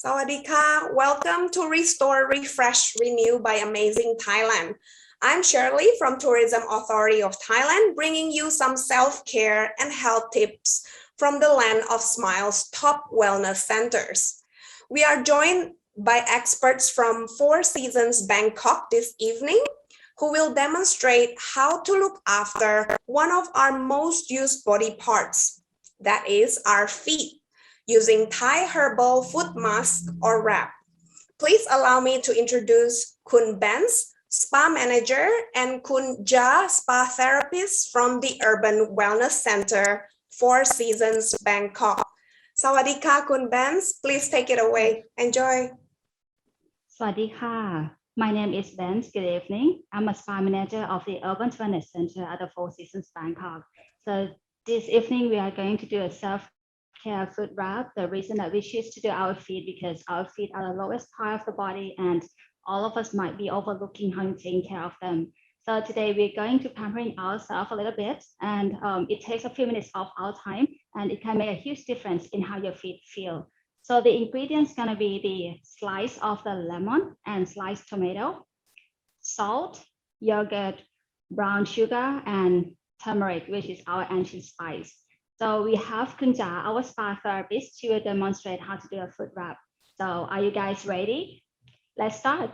Sawadika, welcome to Restore, Refresh, Renew by Amazing Thailand. I'm Shirley from Tourism Authority of Thailand, bringing you some self-care and health tips from the land of smiles top wellness centers. We are joined by experts from Four Seasons Bangkok this evening who will demonstrate how to look after one of our most used body parts, that is our feet, using Thai herbal foot mask or wrap. Please allow me to introduce Kun Benz, spa manager, and Kun Ja, spa therapist from the Urban Wellness Center, Four Seasons, Bangkok. Sawadika, Kun Benz, please take it away. Enjoy. สวัสดีค่ะ My name is Ben. Good evening. I'm a spa manager of the Urban Wellness Center at the Four Seasons Bangkok. So this evening we are going to do a self-care foot wrap. The reason that we choose to do our feet because our feet are the lowest part of the body and all of us might be overlooking how to take care of them. So today we're going to pampering ourselves a little bit and it takes a few minutes of our time and it can make a huge difference in how your feet feel. So the ingredients gonna be the slice of the lemon and sliced tomato, salt, yogurt, brown sugar, and turmeric, which is our anti-spice. So we have Kunja, our spa therapist, she will demonstrate how to do a foot wrap. So are you guys ready? Let's start.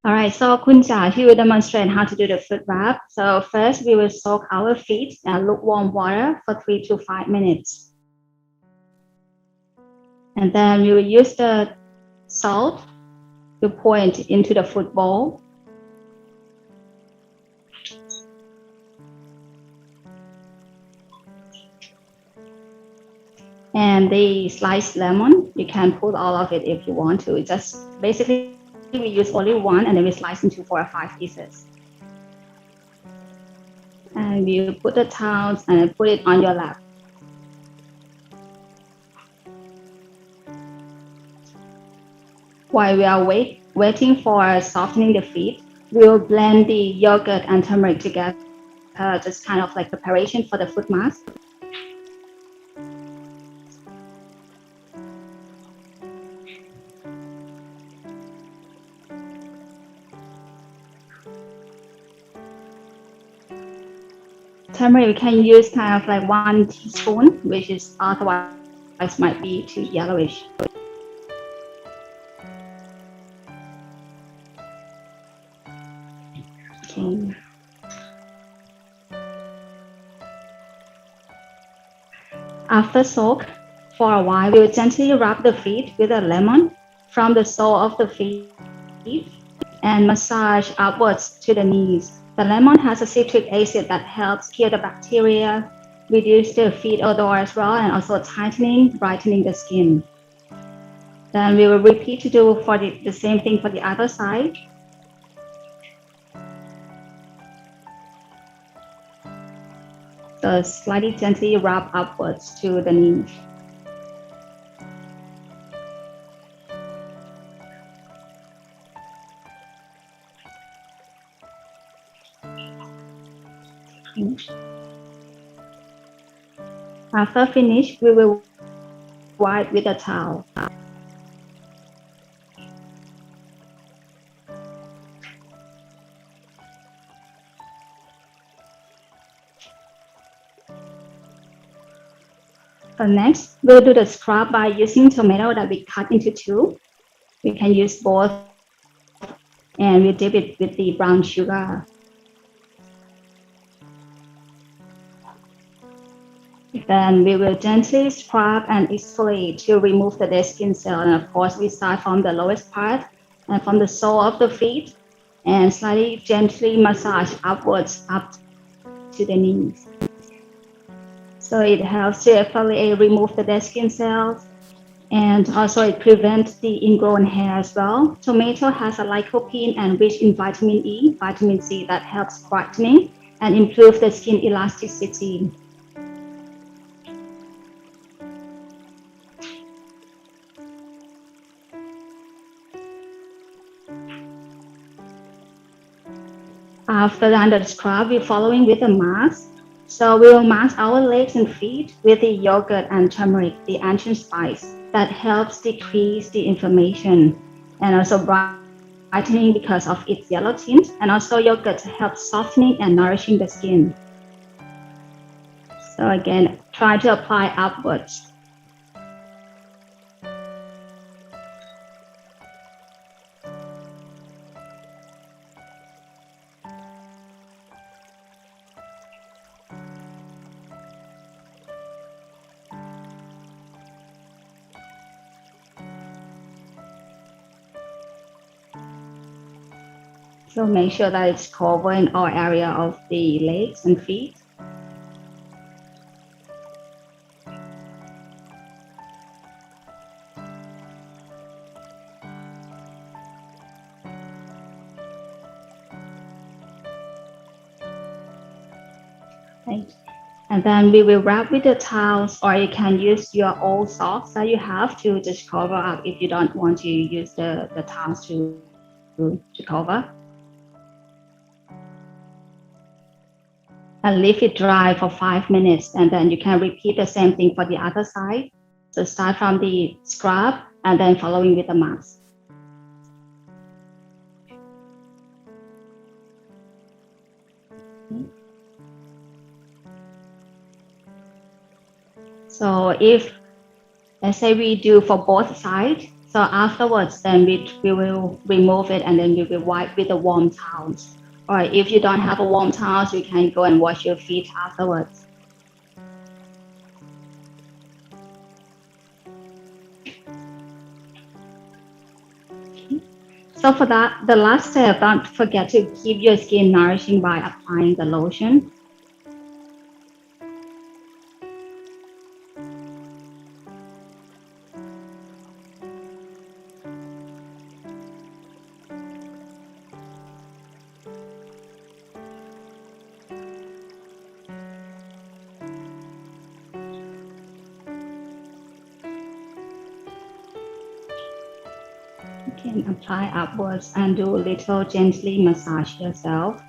All right, so Kunja, he will demonstrate how to do the foot wrap. So first we will soak our feet in lukewarm water for 3 to 5 minutes. And then we will use the salt to pour it into the foot bowl. And the sliced lemon, you can put all of it if you want to. Just basically we use only one and then we slice into 4 or 5 pieces. And you put the towels and put it on your lap. While we are waiting for softening the feet, we will blend the yogurt and turmeric together, just kind of like preparation for the foot mask. Turmeric, you can use kind of like 1 teaspoon, which is otherwise might be too yellowish. Okay. After soak for a while, we will gently rub the feet with a lemon from the sole of the feet and massage upwards to the knees. The lemon has a citric acid that helps kill the bacteria, reduce the feet odor as well, and also brightening the skin. Then we will repeat to do for the same thing for the other side. So slightly gently rub upwards to the knees. After finish, we will wipe with a towel. So next, we'll do the scrub by using tomato that we cut into 2. We can use both and we dip it with the brown sugar. Then we will gently scrub and exfoliate to remove the dead skin cell. And of course, we start from the lowest part and from the sole of the feet and slightly gently massage upwards up to the knees. So it helps to exfoliate, remove the dead skin cells, and also it prevents the ingrown hair as well. Tomato has a lycopene and rich in vitamin E, vitamin C that helps brightening and improve the skin elasticity. After the under scrub, we're following with a mask. So we will mask our legs and feet with the yogurt and turmeric, the ancient spice that helps decrease the inflammation and also brightening because of its yellow tint. And also yogurt helps softening and nourishing the skin. So again, try to apply upwards. So make sure that it's covering all area of the legs and feet. Right. And then we will wrap with the towels, or you can use your old socks that you have to just cover up if you don't want to use the towels to cover. And leave it dry for 5 minutes, and then you can repeat the same thing for the other side. So start from the scrub and then following with the mask. So if, let's say we do for both sides, so afterwards then we will remove it and then we will wipe with the warm towels. Or if you don't have a warm towels, you can go and wash your feet afterwards. So for that, the last step, don't forget to keep your skin nourishing by applying the lotion. You can apply upwards and do a little gently massage yourself.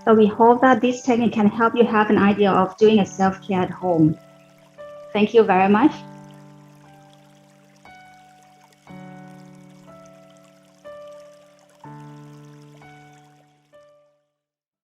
So we hope that this technique can help you have an idea of doing a self-care at home. Thank you very much.